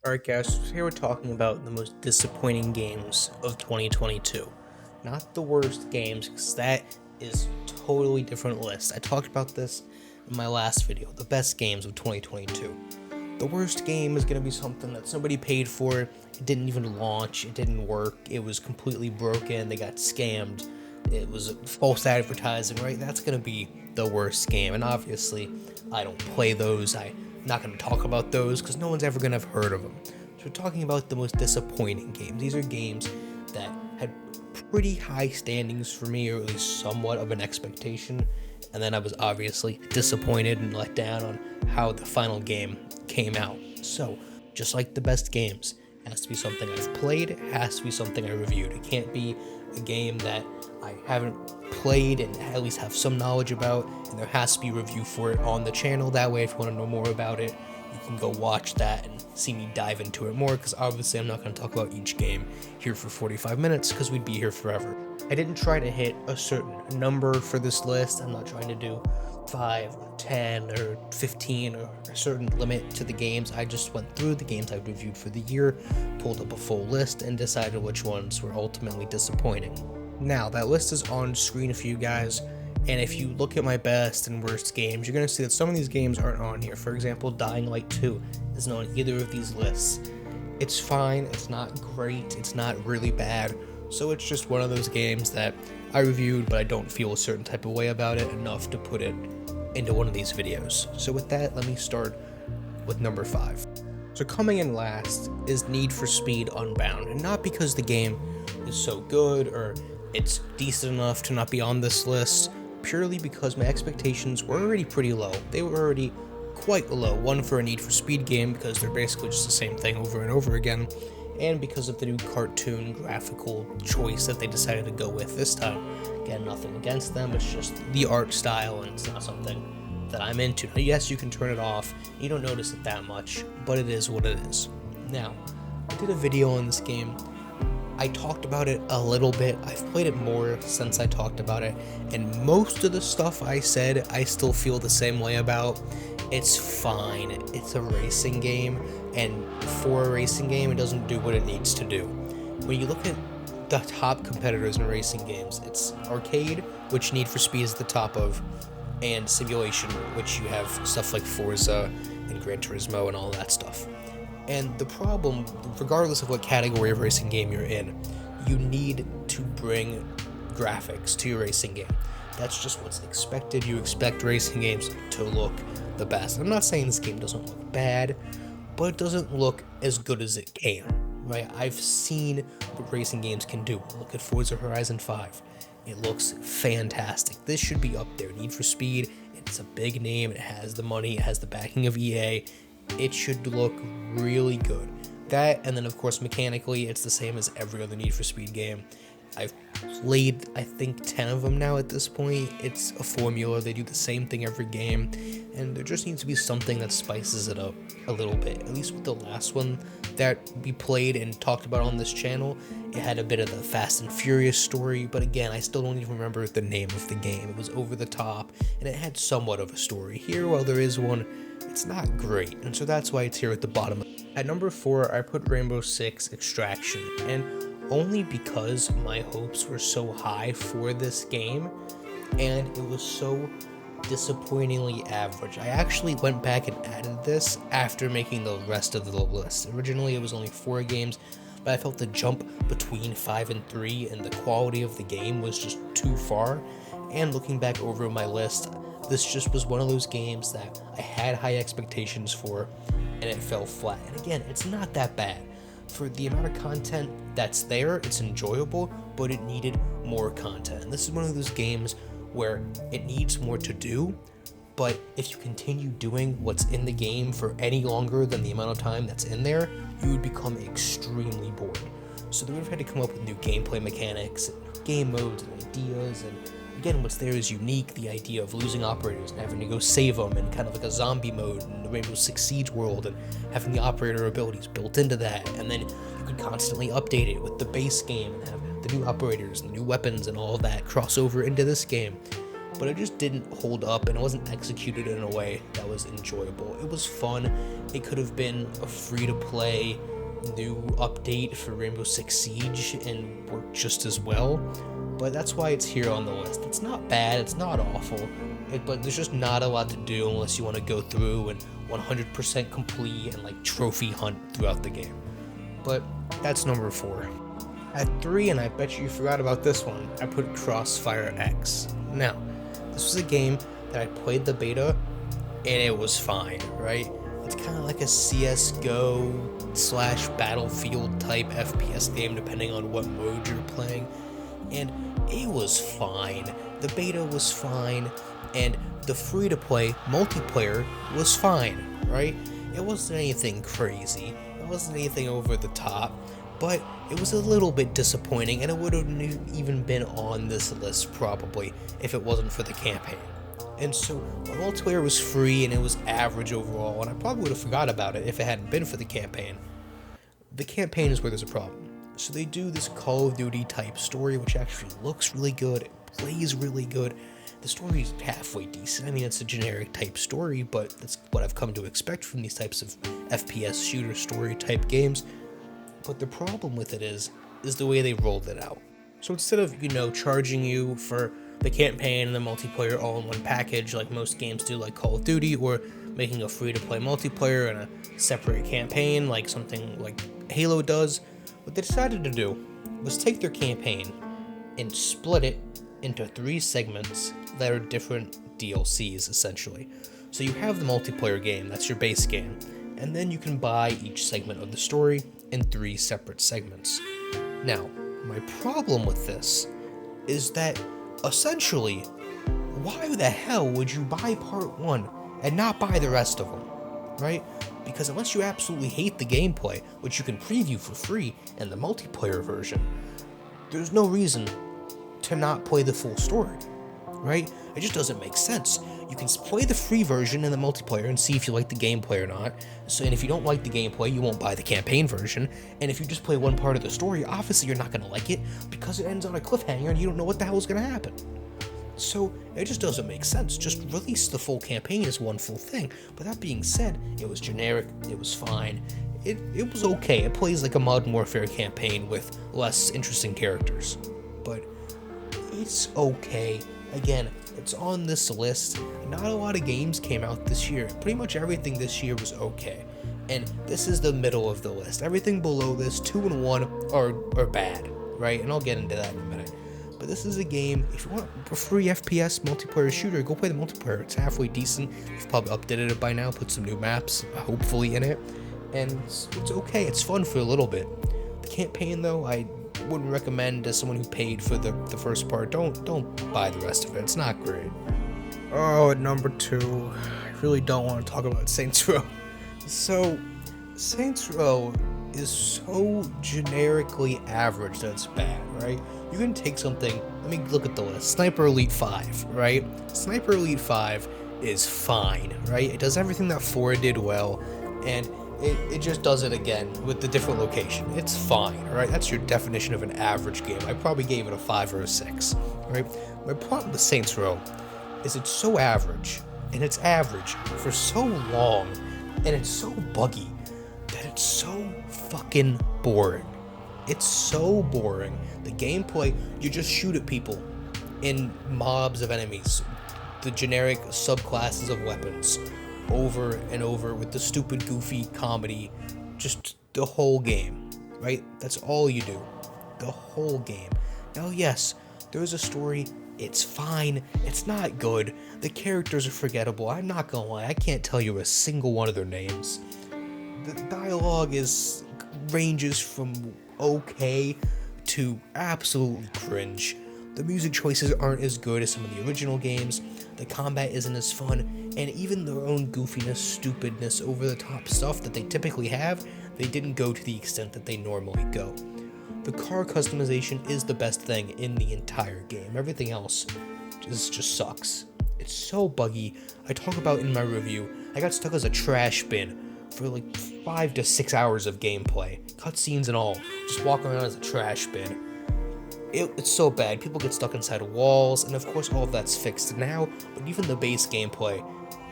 Alright guys, so here we're talking about the most disappointing games of 2022. Not the worst games, because that is totally different list. I talked about this in my last video, the best games of 2022. The worst game is going to be something that somebody paid for, it didn't even launch, it didn't work, it was completely broken, they got scammed, it was false advertising, right? That's going to be the worst game, and obviously I don't play those. I'm not going to talk about those because no one's ever going to have heard of them. So we're talking about the most disappointing games. These are games that had pretty high standings for me, or at least somewhat of an expectation, and then I was obviously disappointed and let down on how the final game came out. So, just like the best games, it has to be something I've played, it has to be something I reviewed. It can't be a game that I haven't played and at least have some knowledge about, and there has to be a review for it on the channel. That way, if you want to know more about it, you can go watch that and see me dive into it more, because obviously I'm not going to talk about each game here for 45 minutes because we'd be here forever. I didn't try to hit a certain number for this list. I'm not trying to do 5 or 10 or 15 or a certain limit to the games. I just went through the games I've reviewed for the year, pulled up a full list, and decided which ones were ultimately disappointing. Now, that list is on screen for you guys, and if you look at my best and worst games, you're going to see that some of these games aren't on here. For example, Dying Light 2 isn't on either of these lists. It's fine, it's not great, it's not really bad, so it's just one of those games that I reviewed, but I don't feel a certain type of way about it enough to put it into one of these videos. So with that, let me start with number 5. So coming in last is Need for Speed Unbound, and not because the game is so good or it's decent enough to not be on this list, purely because my expectations were already pretty low. They were already quite low, one for a Need for Speed game because they're basically just the same thing over and over again, and because of the new cartoon graphical choice that they decided to go with this time. Again, nothing against them, it's just the art style, and it's not something that I'm into. Now, yes, you can turn it off, you don't notice it that much, but it is what it is. Now, I did a video on this game. I talked about it a little bit. I've played it more since I talked about it, and most of the stuff I said, I still feel the same way about. It's fine. It's a racing game, and for a racing game, it doesn't do what it needs to do. When you look at the top competitors in racing games, it's arcade, which Need for Speed is the top of, and simulation, which you have stuff like Forza and Gran Turismo and all that stuff. And the problem, regardless of what category of racing game you're in, you need to bring graphics to your racing game. That's just what's expected. You expect racing games to look the best. I'm not saying this game doesn't look bad, but it doesn't look as good as it can, right? I've seen what racing games can do. Look at Forza Horizon 5. It looks fantastic. This should be up there. Need for Speed, it's a big name, it has the money, it has the backing of EA. It should look really good. That, and then of course mechanically, it's the same as every other Need for Speed game. I've played, I think, 10 of them now at this point. It's a formula, they do the same thing every game, and there just needs to be something that spices it up a little bit. At least with the last one that we played and talked about on this channel, it had a bit of the Fast and Furious story, but again, I still don't even remember the name of the game. It was over the top, and it had somewhat of a story. Here, while there is one, it's not great, and so that's why it's here at the bottom. At number 4, I put Rainbow Six Extraction, and only because my hopes were so high for this game, and it was so disappointingly average. I actually went back and added this after making the rest of the list. Originally, it was only 4 games, but I felt the jump between 5 and 3 and the quality of the game was just too far, and looking back over my list, this just was one of those games that I had high expectations for, and it fell flat. And again, it's not that bad. For the amount of content that's there, it's enjoyable, but it needed more content. And this is one of those games where it needs more to do, but if you continue doing what's in the game for any longer than the amount of time that's in there, you would become extremely bored. So they would have had to come up with new gameplay mechanics, and game modes, and ideas, and again, what's there is unique, the idea of losing operators and having to go save them, and kind of like a zombie mode in the Rainbow Six Siege world, and having the operator abilities built into that, and then you could constantly update it with the base game and have the new operators and the new weapons and all of that cross over into this game. but it just didn't hold up and it wasn't executed in a way that was enjoyable. It was fun. It could have been a free-to-play new update for Rainbow Six Siege and worked just as well, but that's why it's here on the list. It's not bad, it's not awful, but there's just not a lot to do unless you want to go through and 100% complete and like trophy hunt throughout the game. But that's number 4. At 3, and I bet you forgot about this one, I put Crossfire X. Now, this was a game that I played the beta, and it was fine, right? It's kind of like a CSGO / Battlefield type FPS game, depending on what mode you're playing, and it was fine. The beta was fine, and the free-to-play multiplayer was fine, right? It wasn't anything crazy, it wasn't anything over the top, but it was a little bit disappointing, and it would have even been on this list probably if it wasn't for the campaign. And so the multiplayer was free and it was average overall, and I probably would have forgot about it if it hadn't been for the campaign. The campaign is where there's a problem. So they do this Call of Duty type story, which actually looks really good, it plays really good. The story is halfway decent. I mean, it's a generic type story, but that's what I've come to expect from these types of FPS shooter story type games. But the problem with it is the way they rolled it out. So instead of, charging you for the campaign and the multiplayer all in one package like most games do, like Call of Duty, or making a free-to-play multiplayer and a separate campaign like something like Halo does, what they decided to do was take their campaign and split it into 3 segments that are different DLCs, essentially. So you have the multiplayer game, that's your base game, and then you can buy each segment of the story in 3 separate segments. Now, my problem with this is that, essentially, why the hell would you buy part 1 and not buy the rest of them, right? Because unless you absolutely hate the gameplay, which you can preview for free in the multiplayer version, there's no reason to not play the full story, right? It just doesn't make sense. You can play the free version in the multiplayer and see if you like the gameplay or not. So, and if you don't like the gameplay, you won't buy the campaign version. And if you just play one part of the story, obviously you're not going to like it because it ends on a cliffhanger and you don't know what the hell is going to happen. So it just doesn't make sense. Just release the full campaign as one full thing. But that being said, it was generic, it was fine, it was okay. It plays like a Modern Warfare campaign with less interesting characters. But it's okay. Again, it's on this list. Not a lot of games came out this year. Pretty much everything this year was okay. And this is the middle of the list. Everything below this, 2 and 1, are bad, right? And I'll get into that in a minute. But this is a game, if you want a free FPS multiplayer shooter, go play the multiplayer. It's halfway decent. You've probably updated it by now, put some new maps, hopefully, in it. And it's okay. It's fun for a little bit. The campaign, though, I wouldn't recommend as someone who paid for the first part. Don't buy the rest of it. It's not great. Oh, at number 2, I really don't want to talk about Saints Row. So, Saints Row is so generically average that it's bad, right? You can take something, let me look at the list. Sniper Elite 5, right? Sniper Elite 5 is fine, right? It does everything that 4 did well, and it just does it again with the different location. It's fine, right? That's your definition of an average game. I probably gave it a 5 or a 6, right? My problem with Saints Row is it's so average, and it's average for so long, and it's so buggy that it's so fucking boring. It's so boring. The gameplay, you just shoot at people in mobs of enemies, the generic subclasses of weapons, over and over with the stupid, goofy comedy, just the whole game, right? That's all you do, the whole game. Now, yes, there's a story, it's fine, it's not good, the characters are forgettable, I'm not gonna lie, I can't tell you a single one of their names. The dialogue ranges from okay to absolutely cringe. The music choices aren't as good as some of the original games, the combat isn't as fun, and even their own goofiness, stupidness, over-the-top stuff that they typically have, they didn't go to the extent that they normally go. The car customization is the best thing in the entire game. Everything else just sucks. It's so buggy. I talk about in my review, I got stuck as a trash bin for like 5 to 6 hours of gameplay, cutscenes and all, just walking around as a trash bin. It's so bad. People get stuck inside walls, and of course all of that's fixed now, but even the base gameplay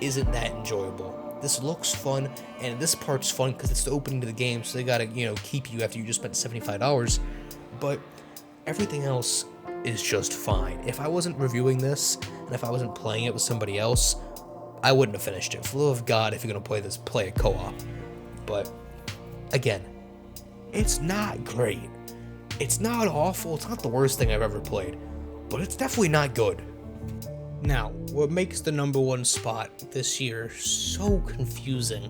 isn't that enjoyable. This looks fun, and this part's fun because it's the opening to the game, so they gotta, keep you after you just spent $75, but everything else is just fine. If I wasn't reviewing this, and if I wasn't playing it with somebody else, I wouldn't have finished it. For the love of God, if you're gonna play this, play a co-op. But, again, it's not great. It's not awful, it's not the worst thing I've ever played, but it's definitely not good. Now, what makes the number one spot this year so confusing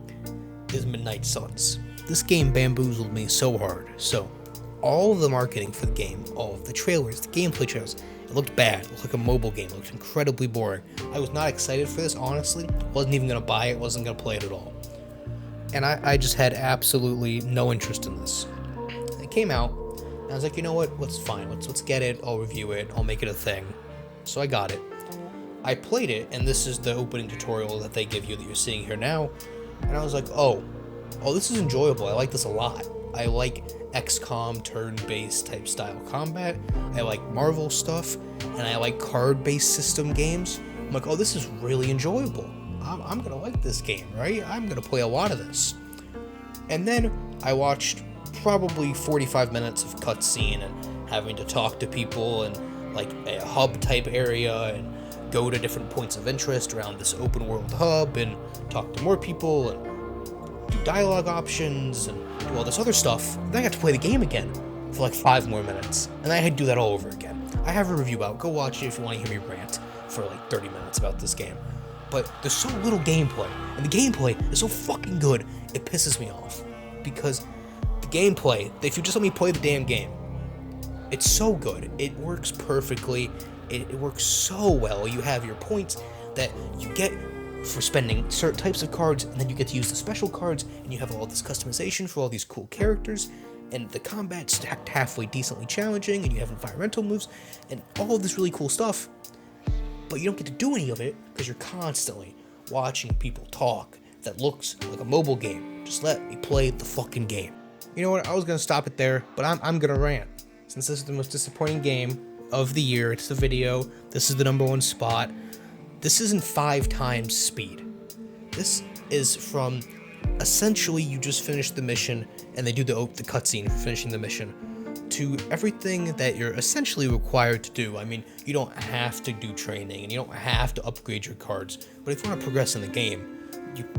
is Midnight Suns. This game bamboozled me so hard. So, all of the marketing for the game, all of the trailers, the gameplay trailers, it looked bad. It looked like a mobile game. It looked incredibly boring. I was not excited for this, honestly. Wasn't even going to buy it. Wasn't going to play it at all. And I just had absolutely no interest in this. It came out, and I was like, you know what? Let's fine. Let's get it. I'll review it. I'll make it a thing. So I got it. I played it, and this is the opening tutorial that they give you that you're seeing here now. And I was like, oh, this is enjoyable. I like this a lot. I like XCOM turn-based type style combat. I like Marvel stuff, and I like card-based system games. I'm like, oh, this is really enjoyable. I'm gonna like this game, right? I'm gonna play a lot of this. And then I watched probably 45 minutes of cutscene and having to talk to people and like a hub type area and go to different points of interest around this open world hub and talk to more people and do dialogue options and do all this other stuff. And then I got to play the game again for like 5 more minutes, and I had to do that all over again. I have a review out. Go watch it if you want to hear me rant for like 30 minutes about this game. But there's so little gameplay, and the gameplay is so fucking good, it pisses me off. Because the gameplay, if you just let me play the damn game, it's so good. It works perfectly. It works so well. You have your points that you get for spending certain types of cards, and then you get to use the special cards, and you have all this customization for all these cool characters, and the combat's halfway decently challenging, and you have environmental moves, and all of this really cool stuff. But you don't get to do any of it because you're constantly watching people talk that looks like a mobile game. Just let me play the fucking game. You know what? I was going to stop it there, but I'm going to rant. Since this is the most disappointing game of the year, it's the video, this is the number one spot. This isn't 5 times speed. This is from essentially you just finish the mission and they do the cutscene for finishing the mission, to everything that you're essentially required to do. I mean, you don't have to do training and you don't have to upgrade your cards, but if you want to progress in the game,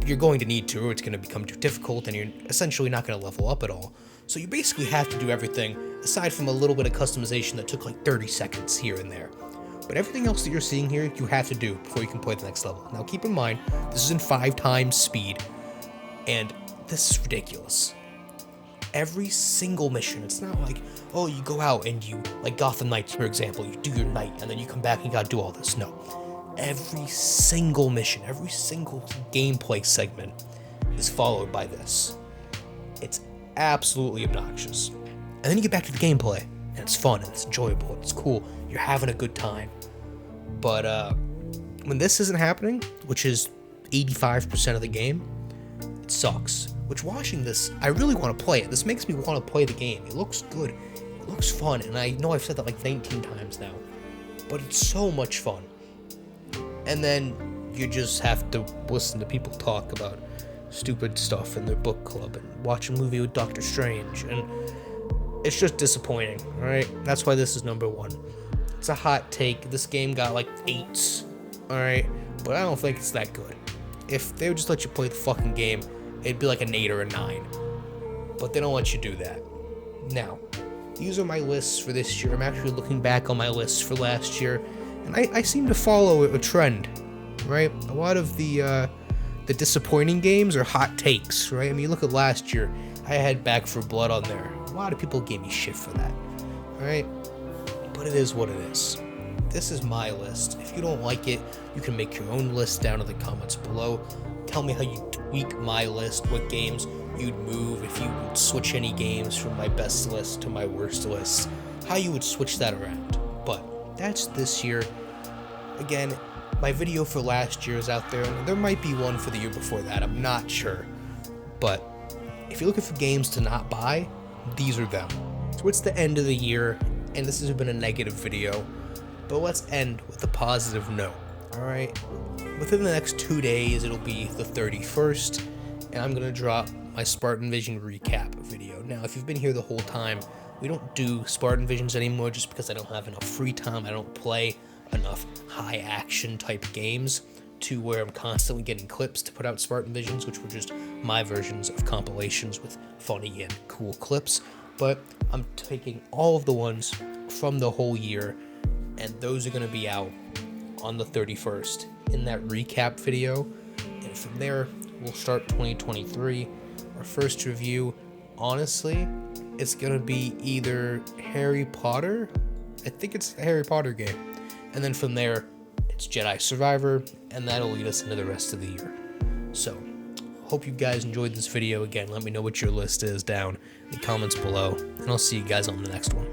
you're going to need to, or it's going to become too difficult and you're essentially not going to level up at all. So you basically have to do everything, aside from a little bit of customization that took like 30 seconds here and there. But everything else that you're seeing here, you have to do before you can play the next level. Now keep in mind, this is in 5 times speed, and this is ridiculous. Every single mission, it's not like, oh, you go out and you, like Gotham Knights, for example, you do your night, and then you come back and you gotta do all this. No. Every single mission, every single gameplay segment is followed by this. It's absolutely obnoxious. And then you get back to the gameplay, and it's fun, and it's enjoyable, and it's cool. You're having a good time. But when this isn't happening, which is 85% of the game, it sucks. Which, watching this, I really want to play it. This makes me want to play the game. It looks good. It looks fun, and I know I've said that like 19 times now. But it's so much fun. And then you just have to listen to people talk about stupid stuff in their book club and watch a movie with Doctor Strange, and it's just disappointing, alright? That's why this is number 1. It's a hot take. This game got like 8s, alright? But I don't think it's that good. If they would just let you play the fucking game, it'd be like an 8 or a 9. But they don't let you do that. Now, these are my lists for this year. I'm actually looking back on my lists for last year, and I seem to follow a trend, right? A lot of the disappointing games are hot takes, right? I mean, look at last year. I had Back 4 Blood on there. A lot of people gave me shit for that, alright? But it is what it is. This is my list. If you don't like it, you can make your own list down in the comments below. Tell me how you tweak my list, what games you'd move, if you would switch any games from my best list to my worst list, how you would switch that around. But that's this year. Again, my video for last year is out there, and there might be one for the year before that, I'm not sure. But if you're looking for games to not buy, these are them. So it's the end of the year, and this has been a negative video, but let's end with a positive note. Alright, within the next 2 days, it'll be the 31st, and I'm gonna drop my Spartan Vision recap video. Now, if you've been here the whole time, we don't do Spartan Visions anymore just because I don't have enough free time. I don't play enough high action type games to where I'm constantly getting clips to put out Spartan Visions, which were just my versions of compilations with funny and cool clips. But I'm taking all of the ones from the whole year, and those are going to be out on the 31st in that recap video. And from there, we'll start 2023. Our first review, honestly, it's going to be either Harry Potter. I think it's the Harry Potter game. And then from there, it's Jedi Survivor, and that'll lead us into the rest of the year. So, hope you guys enjoyed this video. Again, let me know what your list is down in the comments below, and I'll see you guys on the next one.